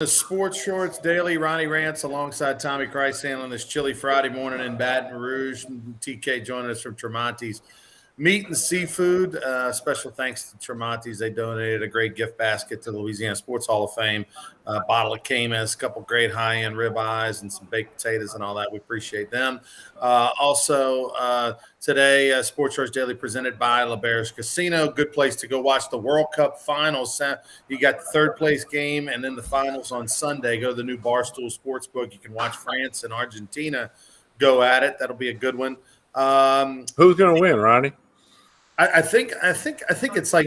The Sports Shorts Daily, Ronnie Rants alongside Tommy Christ on this chilly Friday morning in Baton Rouge. TK joining us from Tremonti's Meat and Seafood. Special thanks to Tremonti's. They donated a great gift basket to the Louisiana Sports Hall of Fame. A bottle of Camus, a couple great high-end ribeyes, and some baked potatoes and all that. We appreciate them. Today, Sports Shorts Daily presented by LeBare's Casino. Good place to go watch the World Cup Finals. You got the third place game and then the finals on Sunday. Go to the new Barstool Sportsbook. You can watch France and Argentina go at it. That'll be a good one. Who's going to win, Ronnie? I think it's like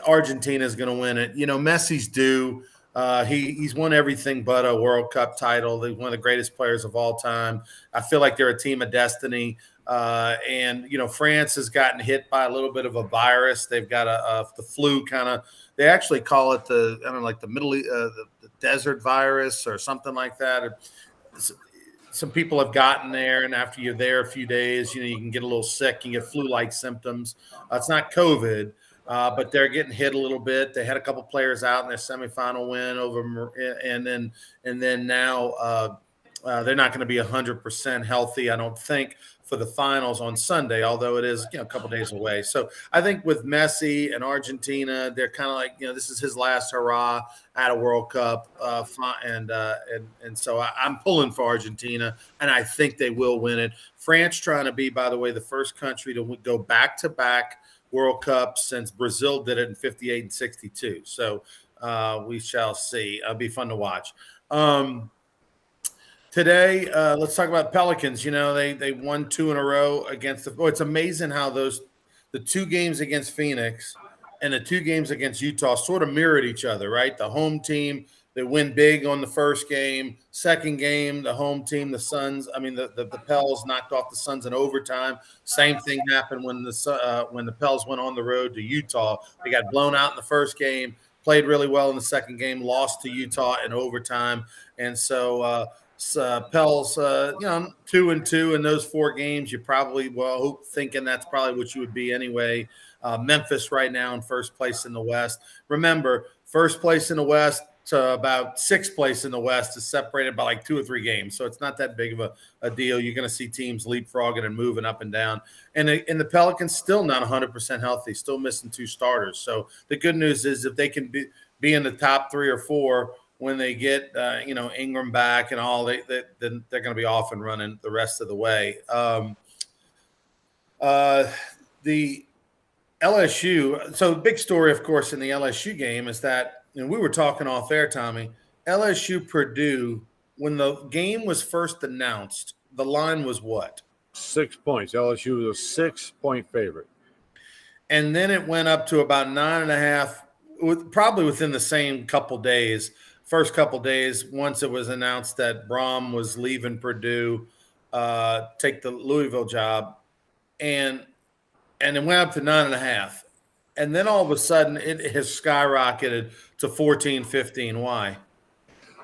Argentina's going to win it. You know, Messi's due. He's won everything but a World Cup title. He's one of the greatest players of all time. I feel like they're a team of destiny. And you know, France has gotten hit by a little bit of a virus. They've got the flu kind of. They actually call it the desert virus or something like that. Some people have gotten there, and after you're there a few days, you know, you can get a little sick, you get flu-like symptoms. It's not COVID, but they're getting hit a little bit. They had a couple players out in their semifinal win over, and then now they're not going to be 100% healthy, I don't think, for the finals on Sunday, although it is, you know, a couple days away. So I think with Messi and Argentina, they're kind of like, you know, this is his last hurrah at a World Cup, and so I'm pulling for Argentina, and I think they will win it. France trying to be, by the way, the first country to go back-to-back World Cups since Brazil did it in 58 and 62. So we shall see. It'll be fun to watch. Today, let's talk about Pelicans. You know, they won 2 in a row against the. Oh, it's amazing how the 2 games against Phoenix and the 2 games against Utah sort of mirrored each other, right? The home team, they win big on the first game. Second game, the home team, the Suns. I mean, the Pels knocked off the Suns in overtime. Same thing happened when the Pels went on the road to Utah. They got blown out in the first game, played really well in the second game, lost to Utah in overtime, and so. Pels, 2-2 in those 4 games. You probably thinking that's probably what you would be anyway. Memphis right now in first place in the West. Remember, first place in the West to about 6th place in the West is separated by like 2 or 3 games, so it's not that big of a deal. You're going to see teams leapfrogging and moving up and down. And the Pelicans still not 100% healthy, still missing 2 starters. So the good news is if they can be in the top 3 or 4 when they get Ingram back and all, then they're going to be off and running the rest of the way. The LSU. So the big story, of course, in the LSU game is that, and we were talking off air, Tommy. LSU Purdue, when the game was first announced, the line was what? 6 points. LSU was a 6-point favorite, and then it went up to about 9.5, probably within the same couple days. First couple days, once it was announced that Braum was leaving Purdue, take the Louisville job, and it went up to 9.5. And then all of a sudden, it has skyrocketed to 14, 15. Why?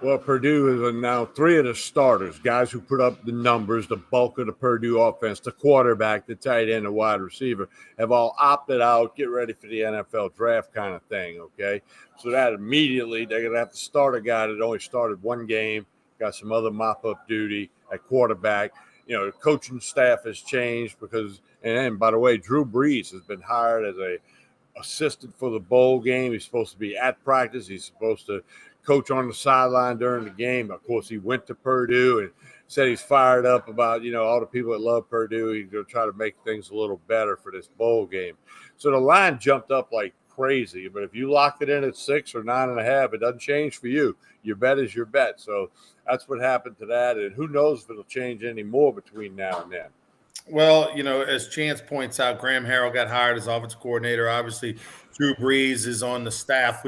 Well, Purdue is now 3 of the starters, guys who put up the numbers, the bulk of the Purdue offense, the quarterback, the tight end, the wide receiver, have all opted out, get ready for the NFL draft kind of thing, okay? So that immediately they're going to have to start a guy that only started 1 game, got some other mop-up duty at quarterback. You know, the coaching staff has changed because, and by the way, Drew Brees has been hired as a assistant for the bowl game. He's supposed to be at practice. He's supposed to coach on the sideline during the game. Of course, he went to Purdue and said he's fired up about, all the people that love Purdue. He's going to try to make things a little better for this bowl game. So the line jumped up like crazy. But if you locked it in at 6 or 9.5, it doesn't change for you. Your bet is your bet. So that's what happened to that. And who knows if it'll change any more between now and then. Well, as Chance points out, Graham Harrell got hired as offensive coordinator. Obviously, Drew Brees is on the staff,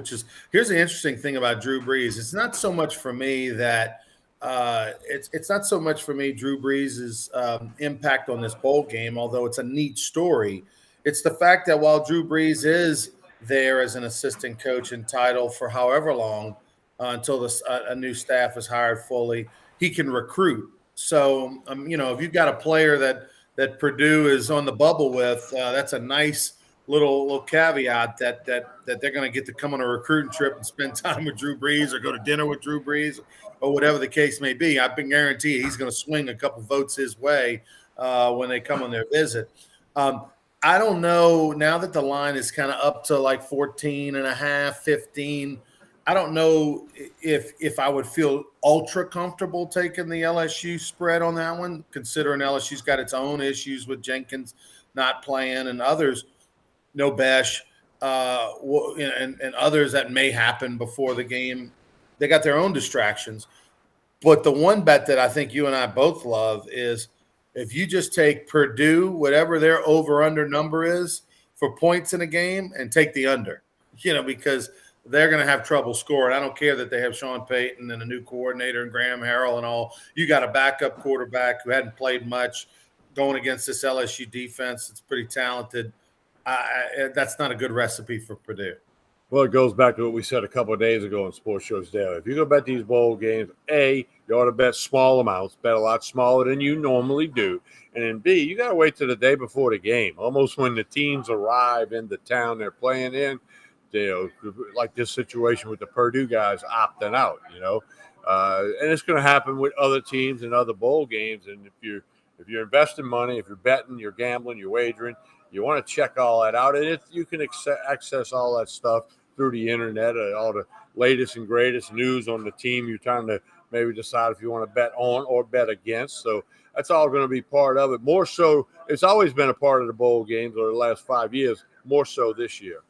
here's the interesting thing about Drew Brees. It's not so much for me that it's not so much for me Drew Brees' impact on this bowl game, although it's a neat story. It's the fact that while Drew Brees is there as an assistant coach in title for however long until a new staff is hired fully, he can recruit. So, if you've got a player that Purdue is on the bubble with, that's a nice little caveat that they're going to get to come on a recruiting trip and spend time with Drew Brees or go to dinner with Drew Brees or whatever the case may be. I can guarantee he's going to swing a couple votes his way when they come on their visit. I don't know now that the line is kind of up to like 14 and a half, 15. I don't know if I would feel ultra comfortable taking the LSU spread on that one, considering LSU's got its own issues with Jenkins not playing and others, no Besh, and others that may happen before the game. They got their own distractions. But the one bet that I think you and I both love is if you just take Purdue, whatever their over under number is for points in a game, and take the under, because they're going to have trouble scoring. I don't care that they have Sean Payton and a new coordinator and Graham Harrell and all. You got a backup quarterback who hadn't played much going against this LSU defense. It's pretty talented. That's not a good recipe for Purdue. Well, it goes back to what we said a couple of days ago on Sports Shows Daily. If you go bet these bowl games, A, you ought to bet small amounts, bet a lot smaller than you normally do. And then B, you got to wait till the day before the game, almost when the teams arrive in the town they're playing in. Like this situation with the Purdue guys opting out, and it's going to happen with other teams and other bowl games. And if you're investing money, if you're betting, you're gambling, you're wagering, you want to check all that out. And you can access all that stuff through the internet, all the latest and greatest news on the team you're trying to maybe decide if you want to bet on or bet against. So that's all going to be part of it. More so, it's always been a part of the bowl games over the last 5 years, more so this year.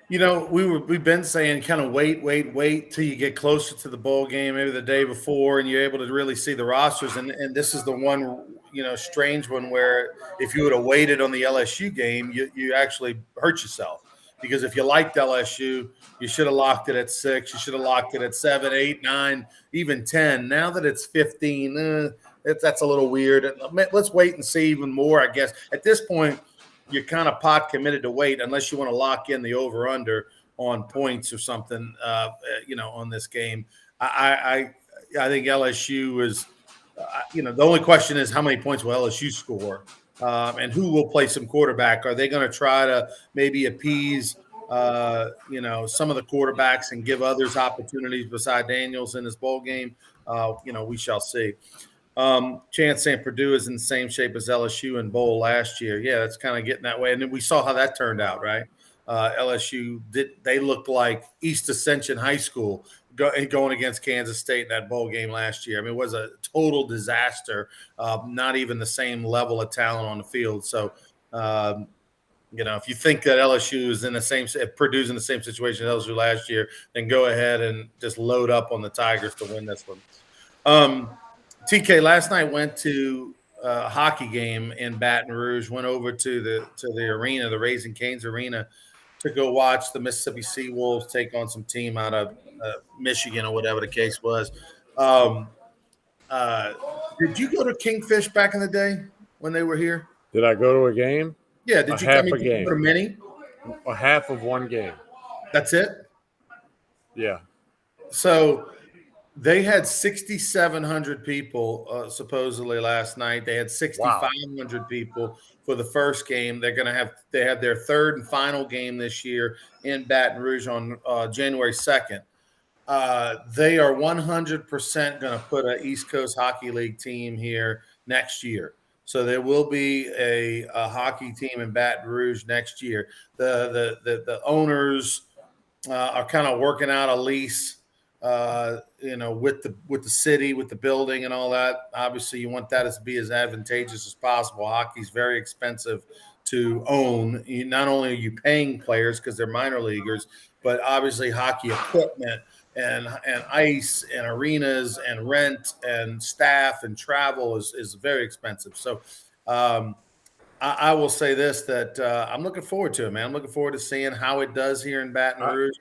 We've been saying kind of wait till you get closer to the bowl game, maybe the day before, and you're able to really see the rosters. And this is the one, strange one where if you would have waited on the LSU game, you actually hurt yourself. Because if you liked LSU, you should have locked it at 6. You should have locked it at 7, 8, 9, even 10. Now that it's 15, that's a little weird. Let's wait and see even more, I guess. At this point, you're kind of pot committed to wait unless you want to lock in the over under on points or something, on this game. I think LSU is, the only question is how many points will LSU score and who will play some quarterback. Are they going to try to maybe appease, some of the quarterbacks and give others opportunities beside Daniels in this bowl game? We shall see. Chance saying Purdue is in the same shape as LSU in bowl last year. Yeah, that's kind of getting that way. And then we saw how that turned out, right? LSU they looked like East Ascension High School going against Kansas State in that bowl game last year. I mean, it was a total disaster. Not even the same level of talent on the field. So, if you think that LSU is if Purdue's in the same situation as LSU last year, then go ahead and just load up on the Tigers to win this one. TK, last night went to a hockey game in Baton Rouge, went over to the arena, the Raising Cane's arena, to go watch the Mississippi Seawolves take on some team out of Michigan or whatever the case was. Did you go to Kingfish back in the day when they were here? Did I go to a game? Yeah, did you a go to many? A half of one game. That's it? Yeah. So they had 6,700 people supposedly last night. They had 6,500 people for the first game. They have their third and final game this year in Baton Rouge on January 2nd. They are 100% going to put an East Coast Hockey League team here next year. So there will be a hockey team in Baton Rouge next year. The owners are kind of working out a lease with the city, with the building and all that. Obviously, you want that to be as advantageous as possible. Hockey's very expensive to own. Not only are you paying players because they're minor leaguers, but obviously hockey equipment and ice and arenas and rent and staff and travel is very expensive. So I will say this, that I'm looking forward to it, man. I'm looking forward to seeing how it does here in Baton Rouge.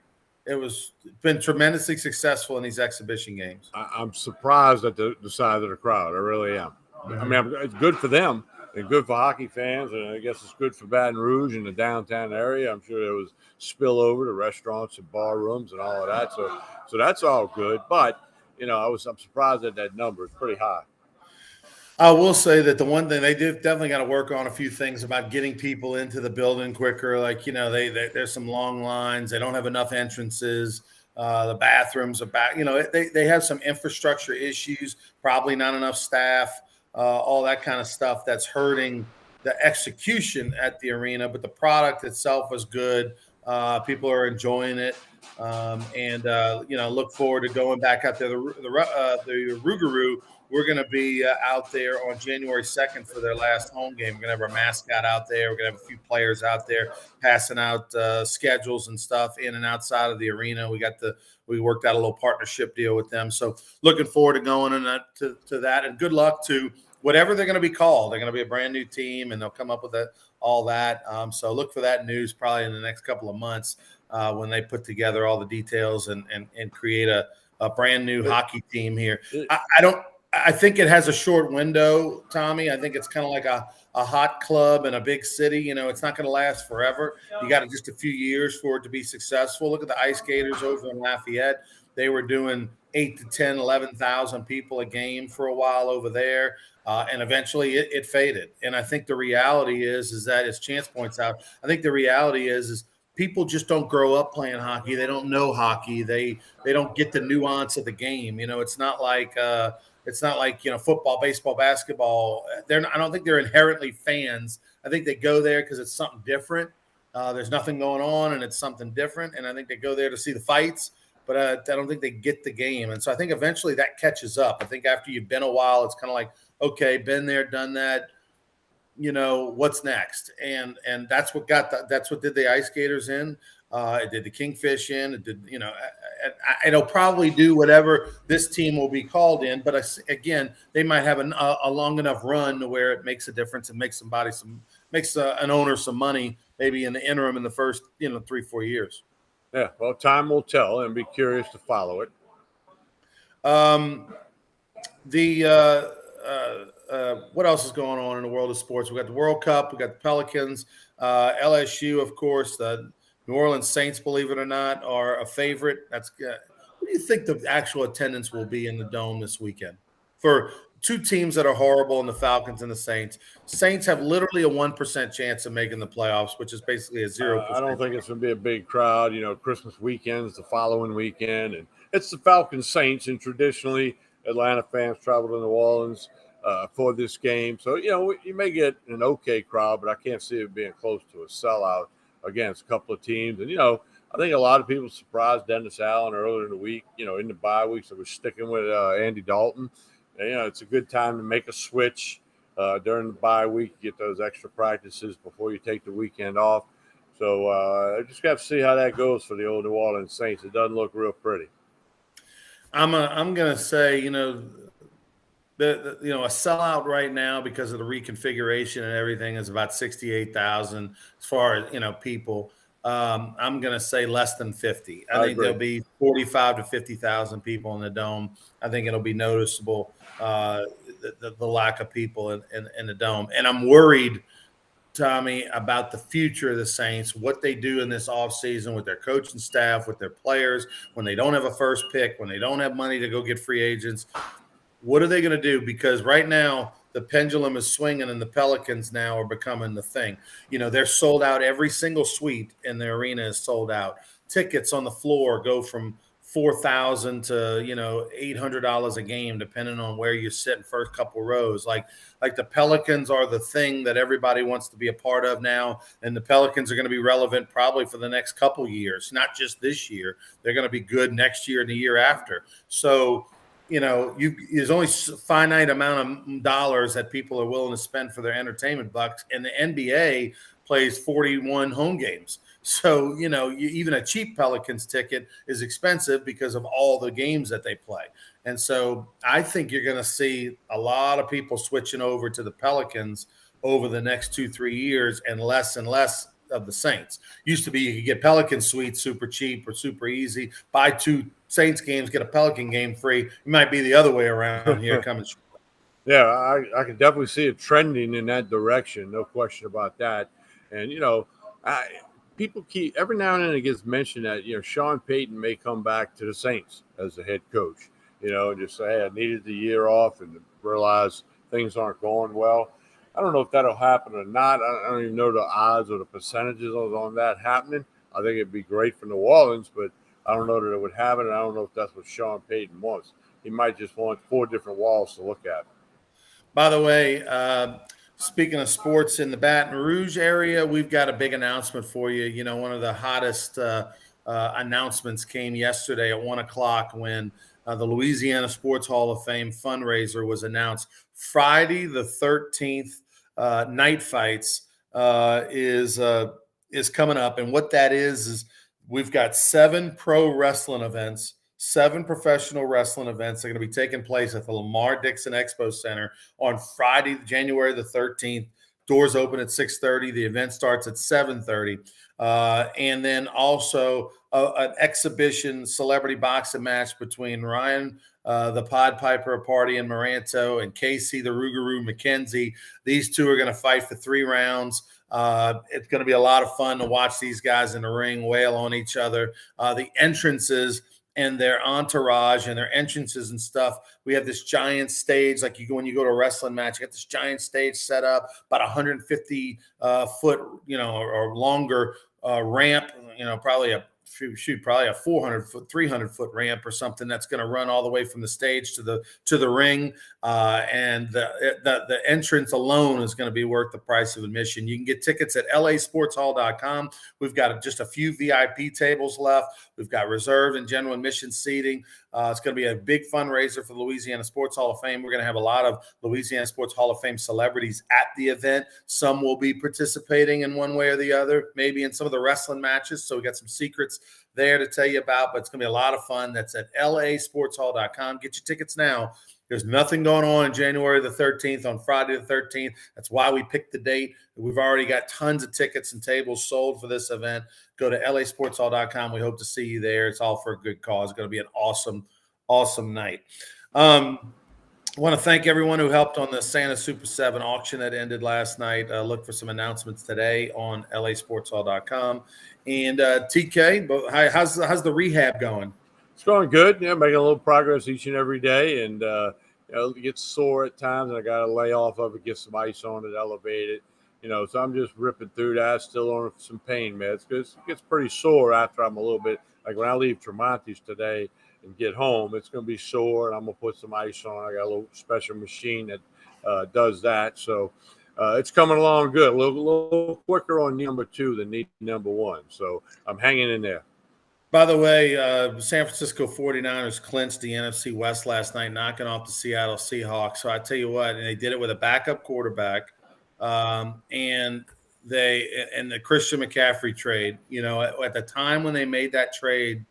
It's been tremendously successful in these exhibition games. I'm surprised at the size of the crowd. I really am. I mean, it's good for them and good for hockey fans, and I guess it's good for Baton Rouge and the downtown area. I'm sure there was spillover to restaurants and bar rooms and all of that. So that's all good. But I'm surprised at that number. It's pretty high. I will say that the one thing they did definitely got to work on a few things about getting people into the building quicker. Like, there's some long lines. They don't have enough entrances. The bathrooms are back. They have some infrastructure issues, probably not enough staff, all that kind of stuff that's hurting the execution at the arena. But the product itself was good. People are enjoying it. Look forward to going back out there. The Rougarou, we're going to be out there on January 2nd for their last home game. We're going to have our mascot out there. We're going to have a few players out there passing out schedules and stuff in and outside of the arena. We worked out a little partnership deal with them. So looking forward to going to that. And good luck to whatever they're going to be called. They're going to be a brand new team, and they'll come up with all that. So look for that news probably in the next couple of months when they put together all the details and create a brand new hockey team here. I think it has a short window, Tommy. I think it's kind of like a hot club in a big city. It's not going to last forever. You got just a few years for it to be successful. Look at the Ice Skaters over in Lafayette. They were doing 8 to 10, 11,000 people a game for a while over there. And eventually it faded. And I think the reality is that, as Chance points out, I think the reality is people just don't grow up playing hockey. They don't know hockey. They don't get the nuance of the game. It's not like football, baseball, basketball. I don't think they're inherently fans. I think they go there because it's something different. There's nothing going on, and it's something different. And I think they go there to see the fights, but I don't think they get the game. And so I think eventually that catches up. I think after you've been a while, it's kind of like, okay, been there, done that. What's next? And that's what did the Ice Skaters in. It did the Kingfish in. It did, it'll probably do whatever this team will be called in. But again, they might have a long enough run to where it makes a difference and makes an owner some money, maybe in the interim in the first 3-4 years. Yeah, well, time will tell, and be curious to follow it. What else is going on in the world of sports? We got the World Cup. We got the Pelicans, LSU, of course. The New Orleans Saints, believe it or not, are a favorite. What do you think the actual attendance will be in the Dome this weekend for two teams that are horrible, in the Falcons and the Saints? Saints have literally a 1% chance of making the playoffs, which is basically a 0%. I don't think it's going to be a big crowd. Christmas weekend's the following weekend, and it's the Falcons Saints, and traditionally Atlanta fans travel to New Orleans for this game. So, you may get an okay crowd, but I can't see it being close to a sellout against a couple of teams. And, I think a lot of people surprised Dennis Allen earlier in the week, in the bye weeks that was sticking with Andy Dalton. And, it's a good time to make a switch during the bye week, get those extra practices before you take the weekend off. So I just got to see how that goes for the old New Orleans Saints. It doesn't look real pretty. I'm gonna say, a sellout right now because of the reconfiguration and everything is about 68,000 as far as people. I'm gonna say less than 50. I think there'll be 45 to 50,000 people in the Dome. I think it'll be noticeable the lack of people in the Dome, and I'm worried, Tommy, about the future of the Saints, what they do in this offseason with their coaching staff, with their players, when they don't have a first pick, when they don't have money to go get free agents. What are they going to do? Because right now the pendulum is swinging and the Pelicans now are becoming the thing. They're sold out. Every single suite in the arena is sold out. Tickets on the floor go from $4,000 to $800 a game, depending on where you sit in first couple rows. Like the Pelicans are the thing that everybody wants to be a part of now, and the Pelicans are going to be relevant probably for the next couple years, not just this year. They're going to be good next year and the year after. So there's only a finite amount of dollars that people are willing to spend for their entertainment bucks, and the NBA plays 41 home games. So, even a cheap Pelicans ticket is expensive because of all the games that they play. And so I think you're going to see a lot of people switching over to the Pelicans over the next 2-3 years, and less of the Saints. Used to be you could get Pelican suites super cheap or super easy. Buy 2 Saints games, get a Pelican game free. It might be the other way around here coming. Yeah, I can definitely see it trending in that direction. No question about that. And, people keep every now and then it gets mentioned that Sean Payton may come back to the Saints as the head coach. And just say, hey, I needed the year off and realize things aren't going well. I don't know if that'll happen or not. I don't even know the odds or the percentages on that happening. I think it'd be great for New Orleans, but I don't know that it would happen, and I don't know if that's what Sean Payton wants. He might just want 4 different walls to look at. By the way, speaking of sports in the Baton Rouge area, we've got a big announcement for you. You know, one of the hottest announcements came yesterday at 1 o'clock when the Louisiana Sports Hall of Fame fundraiser was announced. Friday the 13th night fights is coming up, and what that is we've got 7 pro wrestling events. 7 professional wrestling events are going to be taking place at the Lamar Dixon Expo Center on Friday, January the 13th. Doors open at 6:30. The event starts at 7:30. And then also an exhibition celebrity boxing match between Ryan, the Pod Piper Party in Maranto, and Casey, the Rougarou McKenzie. These two are going to fight for 3 rounds. It's going to be a lot of fun to watch these guys in the ring wail on each other. The entrances and their entourage and their entrances and stuff. We have this giant stage, like when you go to a wrestling match, you got this giant stage set up, about 150 foot, or longer ramp, probably a 400 foot, 300 foot ramp or something that's going to run all the way from the stage to the ring. And the entrance alone is going to be worth the price of admission. You can get tickets at lasportshall.com. We've got just a few VIP tables left. We've got reserved and general admission seating. It's going to be a big fundraiser for the Louisiana Sports Hall of Fame. We're going to have a lot of Louisiana Sports Hall of Fame celebrities at the event. Some will be participating in one way or the other, maybe in some of the wrestling matches. So we got some secrets there to tell you about, but it's going to be a lot of fun. That's at lasportshall.com. Get your tickets now. There's nothing going on January the 13th, on Friday the 13th. That's why we picked the date. We've already got tons of tickets and tables sold for this event. Go to lasportshall.com. We hope to see you there. It's all for a good cause. It's going to be an awesome, awesome night. I want to thank everyone who helped on the Santa Super 7 auction that ended last night. Look for some announcements today on lasportshall.com. And TK, how's the rehab going? It's going good. Yeah, making a little progress each and every day, and it gets sore at times, and I got to lay off of it, get some ice on it, elevate it. So I'm just ripping through that. Still on some pain meds because it gets pretty sore after I'm a little bit. Like when I leave Tremonti's today and get home, it's going to be sore, and I'm going to put some ice on. I got a little special machine that does that. So it's coming along good. A little quicker on number 2 than need number 1. So I'm hanging in there. By the way, San Francisco 49ers clinched the NFC West last night, knocking off the Seattle Seahawks. So I tell you what, and they did it with a backup quarterback, and the Christian McCaffrey trade. At the time when they made that trade,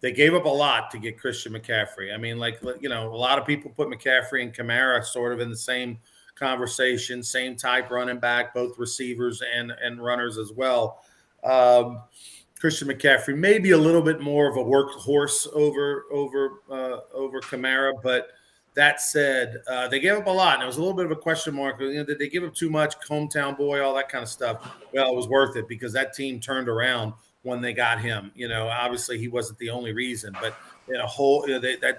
they gave up a lot to get Christian McCaffrey. I mean, a lot of people put McCaffrey and Kamara sort of in the same conversation, same type running back, both receivers and runners as well. Christian McCaffrey maybe a little bit more of a workhorse over Kamara, but that said, they gave up a lot, and it was a little bit of a question mark. Did they give up too much? Hometown boy, all that kind of stuff. Well, it was worth it because that team turned around when they got him. Obviously he wasn't the only reason, but in a whole,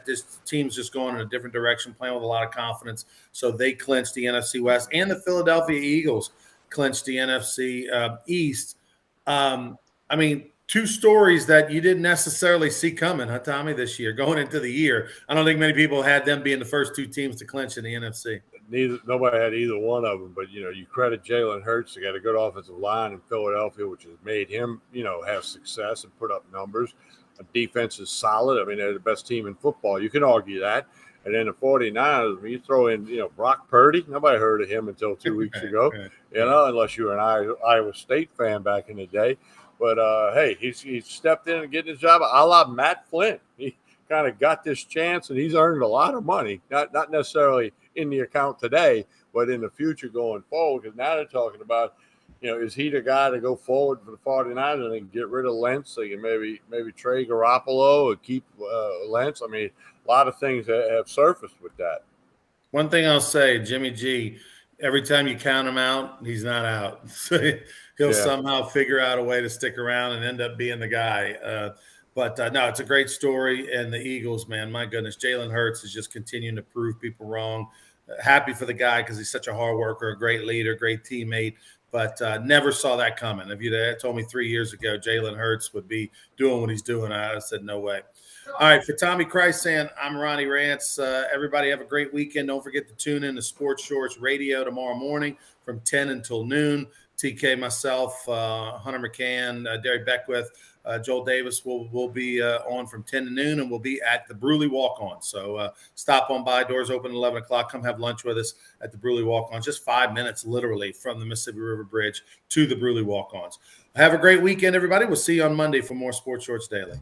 this team's just going in a different direction, playing with a lot of confidence. So they clinched the NFC West, and the Philadelphia Eagles clinched the NFC East. I mean, 2 stories that you didn't necessarily see coming, huh, Tommy, this year, going into the year. I don't think many people had them being the first 2 teams to clinch in the NFC. Nobody had either one of them, but you credit Jalen Hurts. They got a good offensive line in Philadelphia, which has made him have success and put up numbers. The defense is solid. I mean, they're the best team in football. You can argue that. And then the 49ers, when you throw in Brock Purdy, nobody heard of him until 2 weeks ago. Unless you were an Iowa State fan back in the day. But hey, he's stepped in and getting his job, a la Matt Flynn. He kind of got this chance, and he's earned a lot of money. Not necessarily in the account today, but in the future going forward. Because now they're talking about, is he the guy to go forward for the 49ers and then get rid of Lentz? So you maybe trade Garoppolo or keep Lentz. I mean, a lot of things that have surfaced with that. One thing I'll say, Jimmy G, every time you count him out, he's not out. He'll somehow figure out a way to stick around and end up being the guy. But no, it's a great story. And the Eagles, man, my goodness, Jalen Hurts is just continuing to prove people wrong. happy for the guy because he's such a hard worker, a great leader, great teammate. But never saw that coming. If you'd told me 3 years ago Jalen Hurts would be doing what he's doing, I said no way. All right, for Tommy Krysan, I'm Ronnie Rance. Everybody have a great weekend. Don't forget to tune in to Sports Shorts Radio tomorrow morning from 10 until noon. TK, myself, Hunter McCann, Derek Beckwith, Joel Davis will be on from 10 to noon, and we'll be at the Bruley Walk-On. So stop on by. Doors open at 11 o'clock. Come have lunch with us at the Bruley Walk-On. Just 5 minutes, literally, from the Mississippi River Bridge to the Bruley Walk-Ons. Have a great weekend, everybody. We'll see you on Monday for more Sports Shorts Daily.